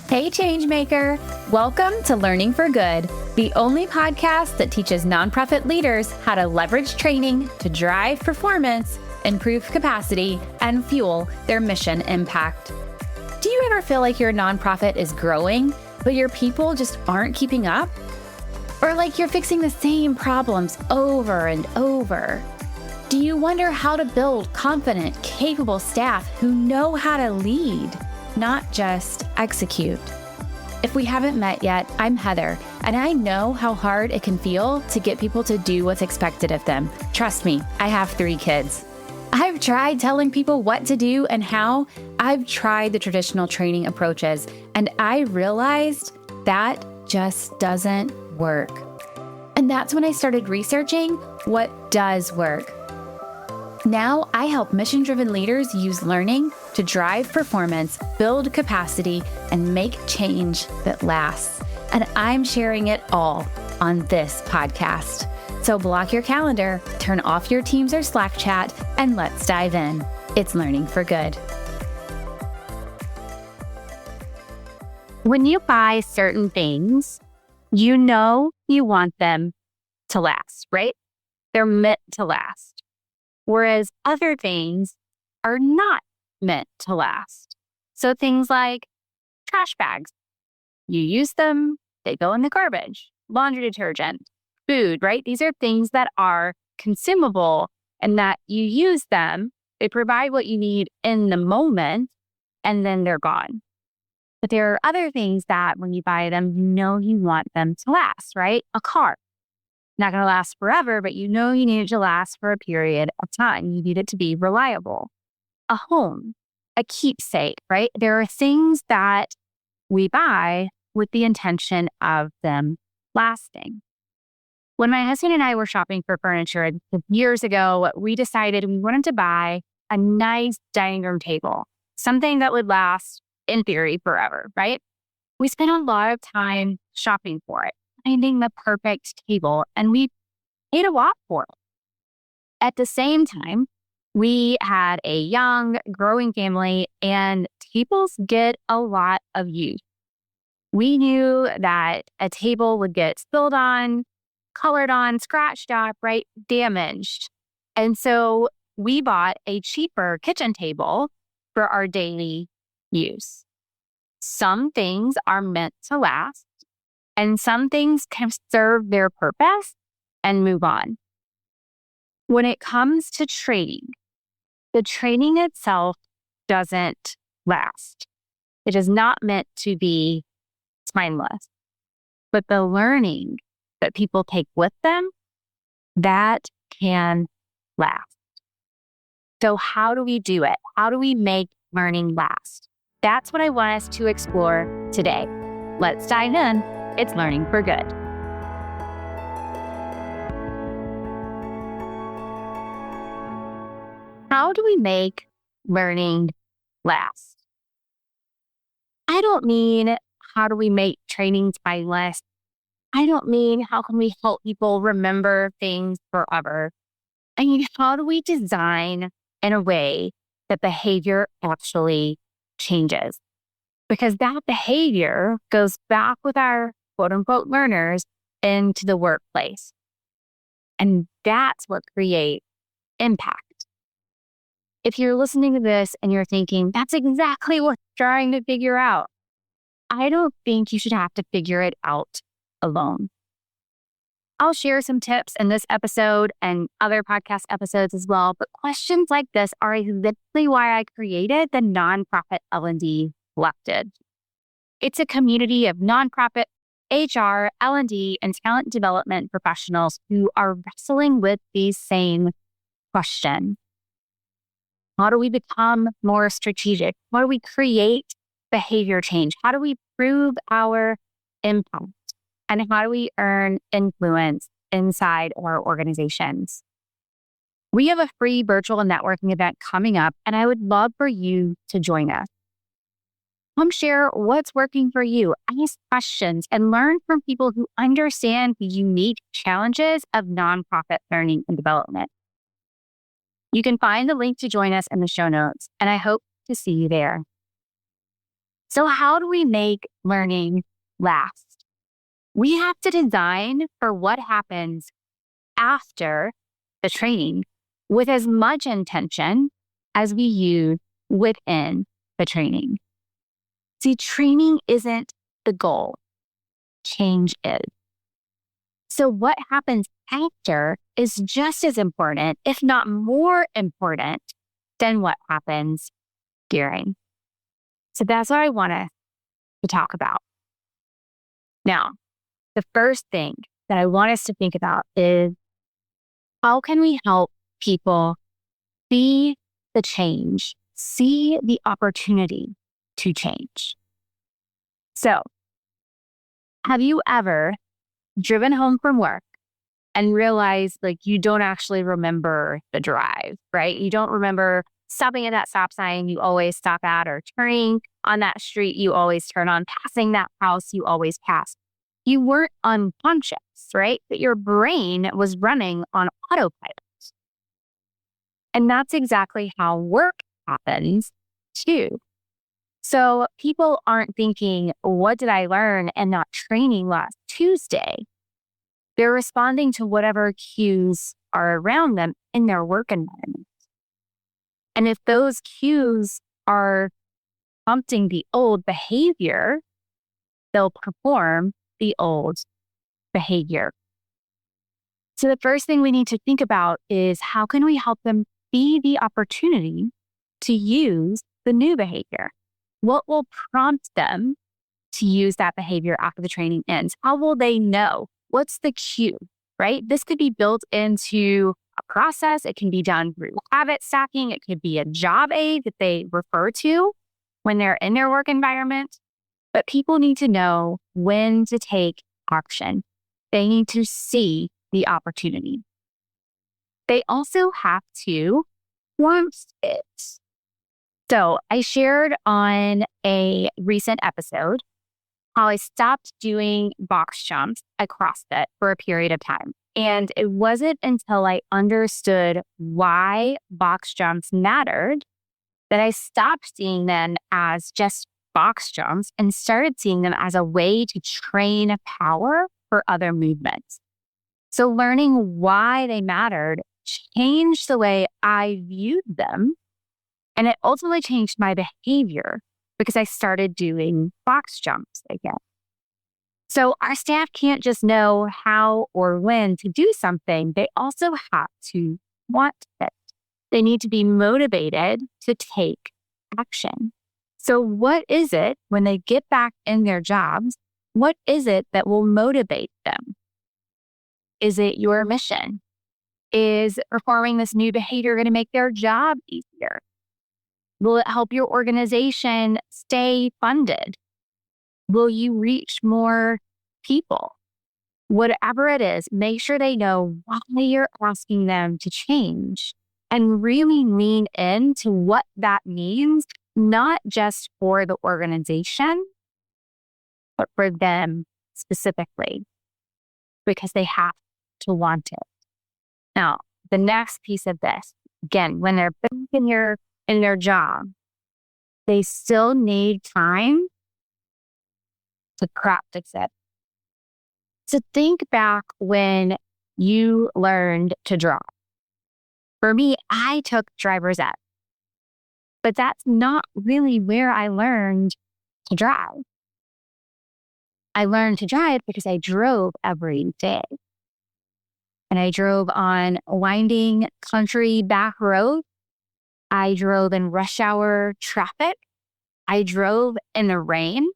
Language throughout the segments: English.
Hey Changemaker! Welcome to Learning for Good, the only podcast that teaches nonprofit leaders how to leverage training to drive performance, improve capacity, and fuel their mission impact. Do you ever feel like your nonprofit is growing, but your people just aren't keeping up? Or like you're fixing the same problems over and over? Do you wonder how to build confident, capable staff who know how to lead, not just execute? If we haven't met yet, I'm Heather, and I know how hard it can feel to get people to do what's expected of them. Trust me, I have 3 kids. I've tried telling people what to do and how. I've tried the traditional training approaches, and I realized that just doesn't work. And that's when I started researching what does work. Now, I help mission-driven leaders use learning to drive performance, build capacity, and make change that lasts. And I'm sharing it all on this podcast. So block your calendar, turn off your Teams or Slack chat, and let's dive in. It's Learning for Good. When you buy certain things, you know you want them to last, right? They're meant to last. Whereas other things are not meant to last. So things like trash bags, you use them, they go in the garbage. Laundry detergent, food, right? These are things that are consumable and that you use them. They provide what you need in the moment and then they're gone. But there are other things that when you buy them, you know you want them to last, right? A car. Not going to last forever, but you know you need it to last for a period of time. You need it to be reliable. A home, a keepsake, right? There are things that we buy with the intention of them lasting. When my husband and I were shopping for furniture years ago, we decided we wanted to buy a nice dining room table, something that would last, in theory, forever, right? We spent a lot of time shopping for it, finding the perfect table, and we paid a lot for it. At the same time, we had a young, growing family, and tables get a lot of use. We knew that a table would get spilled on, colored on, scratched up, right? Damaged. And so we bought a cheaper kitchen table for our daily use. Some things are meant to last. And some things can serve their purpose and move on. When it comes to training, the training itself doesn't last. It is not meant to be mindless. But the learning that people take with them, that can last. So how do we do it? How do we make learning last? That's what I want us to explore today. Let's dive in. It's Learning for Good. How do we make learning last? I don't mean how do we make training timeless. I don't mean how can we help people remember things forever. I mean, how do we design in a way that behavior actually changes? Because that behavior goes back with our quote unquote learners into the workplace. And that's what creates impact. If you're listening to this and you're thinking, that's exactly what I'm trying to figure out, I don't think you should have to figure it out alone. I'll share some tips in this episode and other podcast episodes as well, but questions like this are exactly why I created the Nonprofit L&D Collective. It's a community of nonprofit HR, L&D, and talent development professionals who are wrestling with these same questions. How do we become more strategic? How do we create behavior change? How do we prove our impact? And how do we earn influence inside our organizations? We have a free virtual networking event coming up, and I would love for you to join us. Come share what's working for you, ask questions, and learn from people who understand the unique challenges of nonprofit learning and development. You can find the link to join us in the show notes, and I hope to see you there. So how do we make learning last? We have to design for what happens after the training with as much intention as we use within the training. See, training isn't the goal, change is. So what happens after is just as important, if not more important, than what happens during. So that's what I want to talk about. Now, the first thing that I want us to think about is how can we help people see the change, see the opportunity to change? So, have you ever driven home from work and realized like you don't actually remember the drive, right? You don't remember stopping at that stop sign you always stop at, or turning on that street you always turn on, passing that house you always pass. You weren't unconscious, right? But your brain was running on autopilot. And that's exactly how work happens too. So people aren't thinking, what did I learn and not training last Tuesday? They're responding to whatever cues are around them in their work environment. And if those cues are prompting the old behavior, they'll perform the old behavior. So the first thing we need to think about is how can we help them see the opportunity to use the new behavior? What will prompt them to use that behavior after the training ends? How will they know? What's the cue, right? This could be built into a process. It can be done through habit stacking. It could be a job aid that they refer to when they're in their work environment. But people need to know when to take action. They need to see the opportunity. They also have to want it. So I shared on a recent episode how I stopped doing box jumps at CrossFit for a period of time. And it wasn't until I understood why box jumps mattered that I stopped seeing them as just box jumps and started seeing them as a way to train power for other movements. So learning why they mattered changed the way I viewed them. And it ultimately changed my behavior because I started doing box jumps again. So our staff can't just know how or when to do something. They also have to want it. They need to be motivated to take action. So what is it when they get back in their jobs? What is it that will motivate them? Is it your mission? Is performing this new behavior going to make their job easier? Will it help your organization stay funded? Will you reach more people? Whatever it is, make sure they know why you're asking them to change and really lean into what that means, not just for the organization, but for them specifically, because they have to want it. Now, the next piece of this, again, when they're back in their job, they still need time to practice it. So think back when you learned to drive. For me, I took driver's ed, but that's not really where I learned to drive. I learned to drive because I drove every day. And I drove on winding country back roads. I drove in rush hour traffic. I drove in the rain,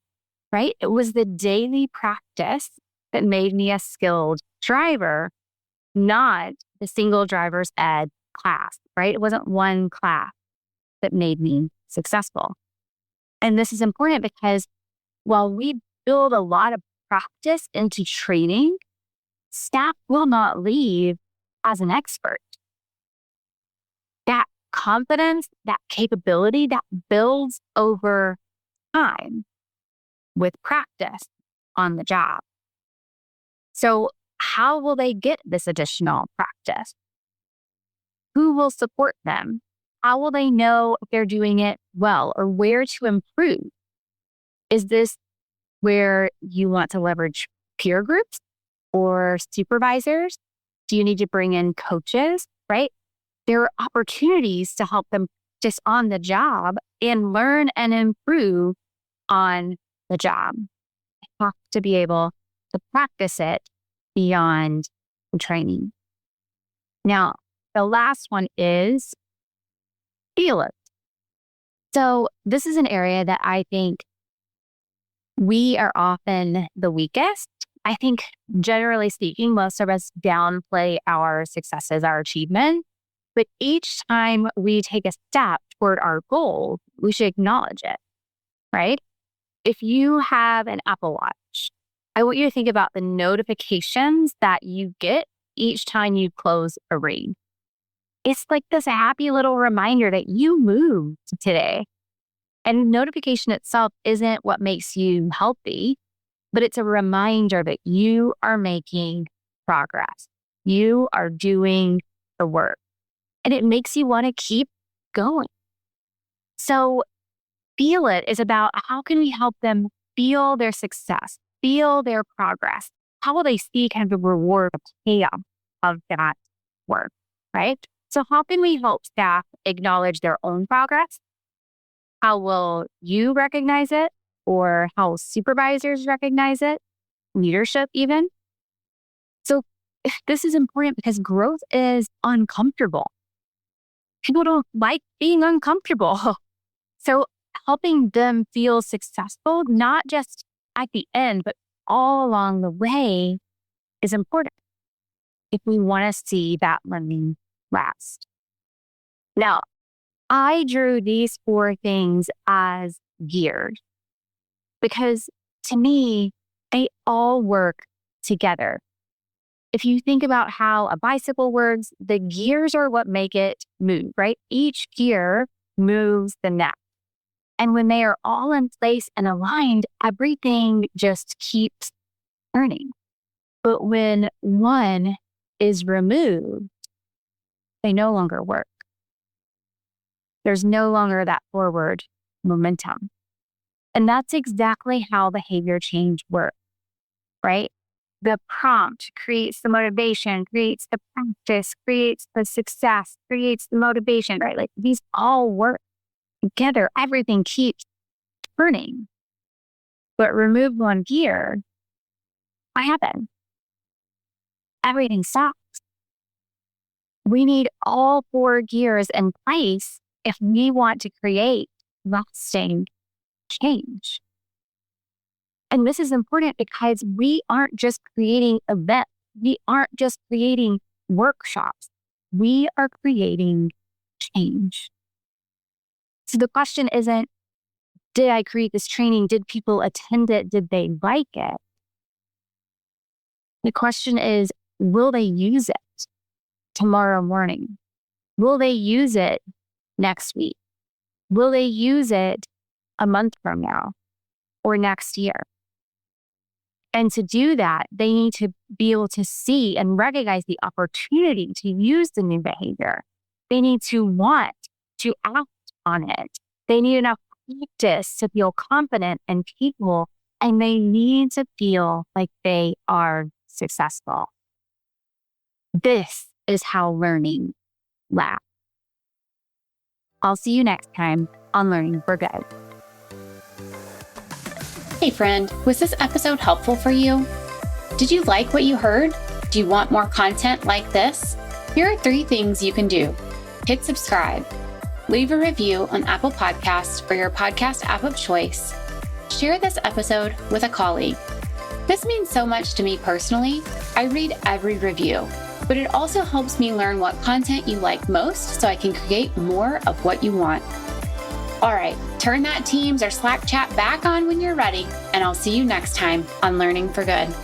right? It was the daily practice that made me a skilled driver, not the single driver's ed class, right? It wasn't one class that made me successful. And this is important because while we build a lot of practice into training, staff will not leave as an expert. That confidence, that capability, that builds over time with practice on the job. So how will they get this additional practice? Who will support them? How will they know if they're doing it well or where to improve? Is this where you want to leverage peer groups or supervisors? Do you need to bring in coaches, right? There are opportunities to help them just on the job and learn and improve on the job. You have to be able to practice it beyond training. Now, the last one is feel it. So this is an area that I think we are often the weakest. I think generally speaking, most of us downplay our successes, our achievements. But each time we take a step toward our goal, we should acknowledge it, right? If you have an Apple Watch, I want you to think about the notifications that you get each time you close a read. It's like this happy little reminder that you moved today. And notification itself isn't what makes you healthy, but it's a reminder that you are making progress. You are doing the work. And it makes you want to keep going. So feel it is about how can we help them feel their success, feel their progress? How will they see kind of the reward, the payoff of that work, right? So how can we help staff acknowledge their own progress? How will you recognize it? Or how will supervisors recognize it? Leadership even? So this is important because growth is uncomfortable. People don't like being uncomfortable. So helping them feel successful, not just at the end, but all along the way is important if we want to see that learning last. Now, I drew these 4 things as gears because to me, they all work together. If you think about how a bicycle works, the gears are what make it move, right? Each gear moves the next. And when they are all in place and aligned, everything just keeps turning. But when one is removed, they no longer work. There's no longer that forward momentum. And that's exactly how behavior change works, right? The prompt creates the motivation, creates the practice, creates the success, creates the motivation, right? Like these all work together. Everything keeps turning. But remove one gear, what happens? Everything stops. We need all 4 gears in place if we want to create lasting change. And this is important because we aren't just creating events. We aren't just creating workshops. We are creating change. So the question isn't, did I create this training? Did people attend it? Did they like it? The question is, will they use it tomorrow morning? Will they use it next week? Will they use it a month from now or next year? And to do that, they need to be able to see and recognize the opportunity to use the new behavior. They need to want to act on it. They need enough practice to feel confident and capable, and they need to feel like they are successful. This is how learning lasts. I'll see you next time on Learning for Good. Hey friend, was this episode helpful for you? Did you like what you heard? Do you want more content like this? Here are 3 things you can do. Hit subscribe. Leave a review on Apple Podcasts for your podcast app of choice. Share this episode with a colleague. This means so much to me personally. I read every review, but it also helps me learn what content you like most so I can create more of what you want. All right, turn that Teams or Slack chat back on when you're ready, and I'll see you next time on Learning for Good.